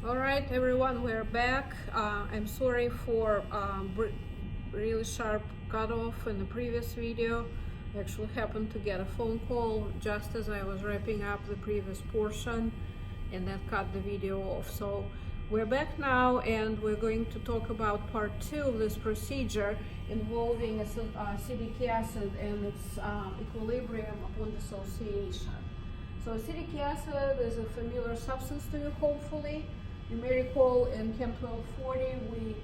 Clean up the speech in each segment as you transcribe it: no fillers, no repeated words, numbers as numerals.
All right, everyone, we're back. I'm sorry for really sharp cutoff in the previous video. I actually happened to get a phone call just as I was wrapping up the previous portion, and that cut the video off. So we're back now, and we're going to talk about part 2 of this procedure involving acetic acid and its equilibrium upon dissociation. So acetic acid is a familiar substance to you, hopefully. You may recall in Chem 1240 we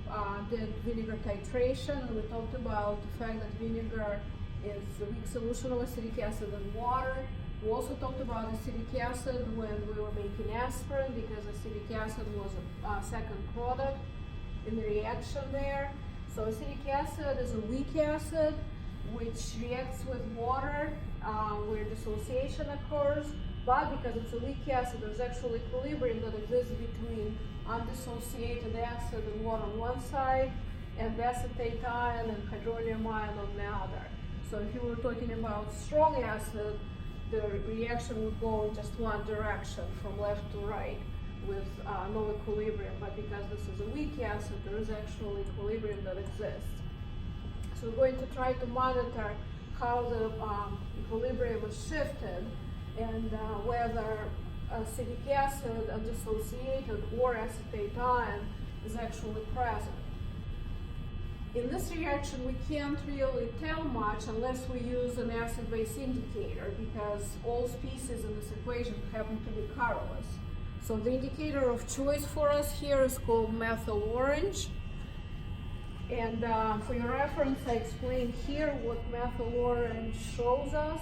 did vinegar titration, and we talked about the fact that vinegar is a weak solution of acetic acid in water. We also talked about acetic acid when we were making aspirin, because acetic acid was a second product in the reaction there. So acetic acid is a weak acid which reacts with water where dissociation occurs. But because it's a weak acid, there's actually equilibrium that exists between undissociated acid and water on one side, and acetate ion and hydronium ion on the other. So if you were talking about strong acid, the reaction would go in just one direction, from left to right, with no equilibrium. But because this is a weak acid, there is actually equilibrium that exists. So we're going to try to monitor how the equilibrium is shifted, and whether acetic acid undissociated or acetate ion is actually present. In this reaction, we can't really tell much unless we use an acid-base indicator, because all species in this equation happen to be colorless. So the indicator of choice for us here is called methyl orange. And for your reference, I explained here what methyl orange shows us.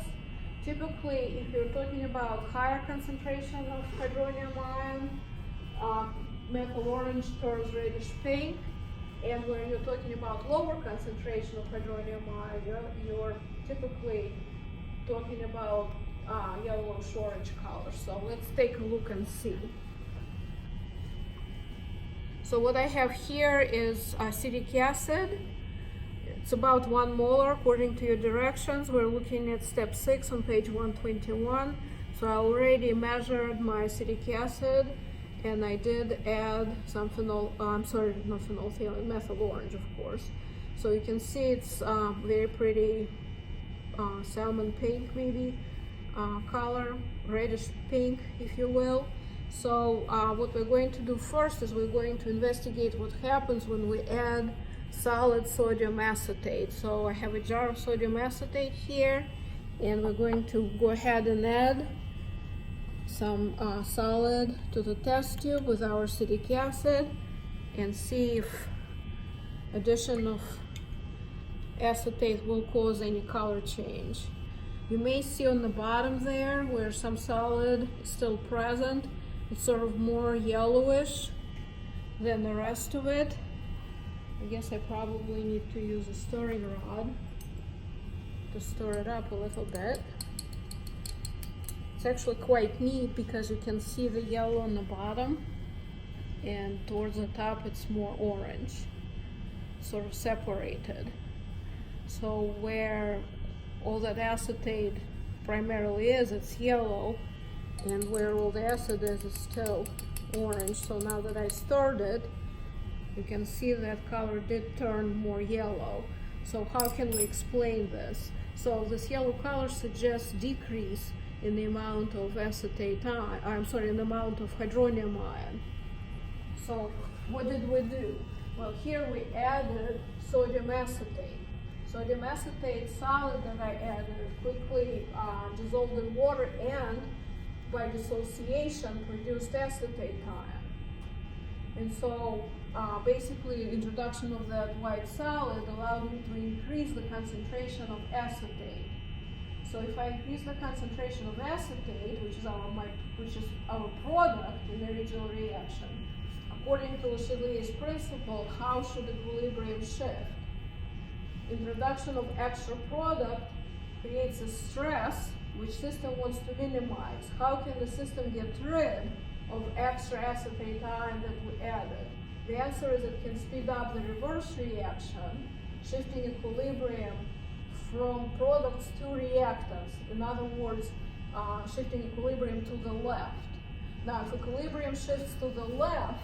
Typically, if you're talking about higher concentration of hydronium ion, methyl orange turns reddish pink. And when you're talking about lower concentration of hydronium ion, you're typically talking about yellowish orange color. So let's take a look and see. So what I have here is acetic acid. It's about 1 molar according to your directions. We're looking at step 6 on page 121. So I already measured my acetic acid, and I did add some methyl orange, of course. So you can see it's very pretty salmon pink, maybe color, reddish pink, if you will. So what we're going to do first is we're going to investigate what happens when we add solid sodium acetate. So I have a jar of sodium acetate here, and we're going to go ahead and add some solid to the test tube with our acetic acid and see if addition of acetate will cause any color change. You may see on the bottom there where some solid is still present. It's sort of more yellowish than the rest of it. I guess I probably need to use a stirring rod to stir it up a little bit. It's actually quite neat because you can see the yellow on the bottom, and towards the top it's more orange, sort of separated. So where all that acetate primarily is, it's yellow, and where all the acid is still orange. So now that I stirred it, you can see that color did turn more yellow. So how can we explain this? So this yellow color suggests decrease in the amount of acetate ion, in the amount of hydronium ion. So what did we do? Well, here we added sodium acetate. Sodium acetate solid that I added quickly dissolved in water, and by dissociation produced acetate ion. And so basically introduction of that white solid allowed me to increase the concentration of acetate. So if I increase the concentration of acetate, which is our product in the original reaction, according to Le Chatelier's principle, how should equilibrium shift? Introduction of extra product creates a stress which system wants to minimize. How can the system get rid of extra acetate ion that we added? The answer is it can speed up the reverse reaction, shifting equilibrium from products to reactants. In other words, shifting equilibrium to the left. Now, if equilibrium shifts to the left,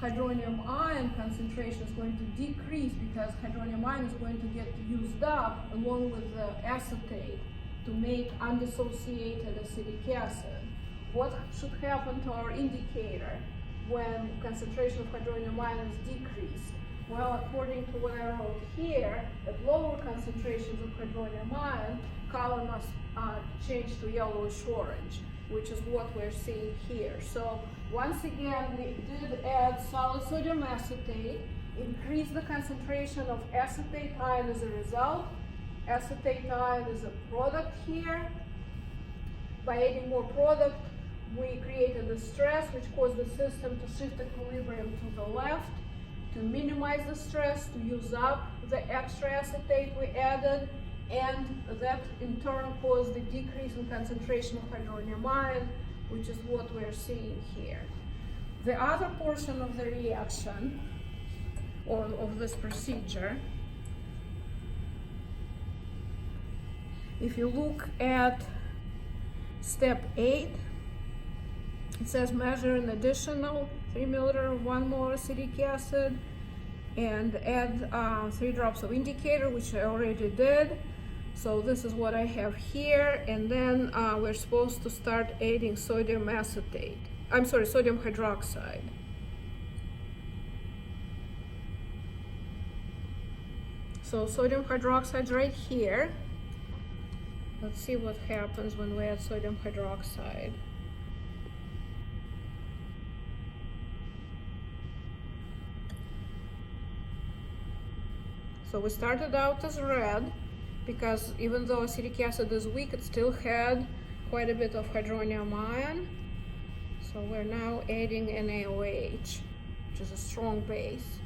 hydronium ion concentration is going to decrease because hydronium ion is going to get used up along with the acetate to make undissociated acetic acid. What should happen to our indicator when concentration of hydronium ion is decreased? Well, according to what I wrote here, at lower concentrations of hydronium ion, color must change to yellowish orange, which is what we're seeing here. So once again, we did add solid sodium acetate, increase the concentration of acetate ion as a result. Acetate ion is a product here. By adding more product, we created a stress which caused the system to shift equilibrium to the left. To minimize the stress, to use up the extra acetate we added, and that in turn caused the decrease in concentration of hydronium ion, which is what we're seeing here. The other portion of the reaction, or of this procedure, if you look at step 8, it says measure an additional 3 milliliters of 1 mole acetic acid and add 3 drops of indicator, which I already did. So this is what I have here, and then we're supposed to start adding sodium acetate. I'm sorry, sodium hydroxide. So sodium hydroxide right here. Let's see what happens when we add sodium hydroxide. So we started out as red because even though acetic acid is weak, it still had quite a bit of hydronium ion. So we're now adding NaOH, which is a strong base.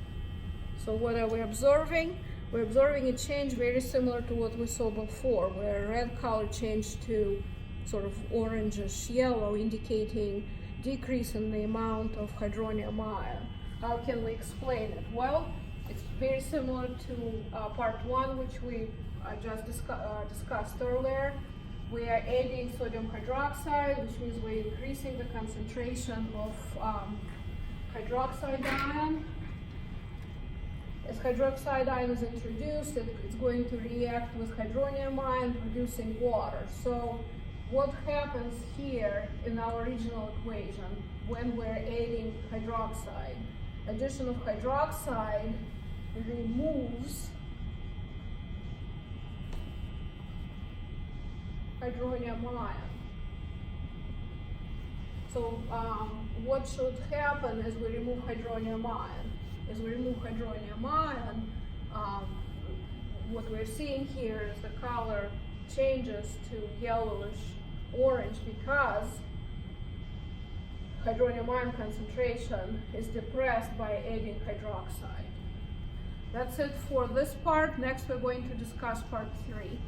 So what are we observing? We're observing a change very similar to what we saw before, where red color changed to sort of orangish yellow, indicating decrease in the amount of hydronium ion. How can we explain it? Well, it's very similar to part 1, which we just discussed earlier. We are adding sodium hydroxide, which means we're increasing the concentration of hydroxide ion. As hydroxide ion is introduced, it's going to react with hydronium ion, producing water. So what happens here in our original equation when we're adding hydroxide? Addition of hydroxide removes hydronium ion. So what should happen as we remove hydronium ion? As we remove hydronium ion, what we're seeing here is the color changes to yellowish orange because hydronium ion concentration is depressed by adding hydroxide. That's it for this part. Next, we're going to discuss part 3.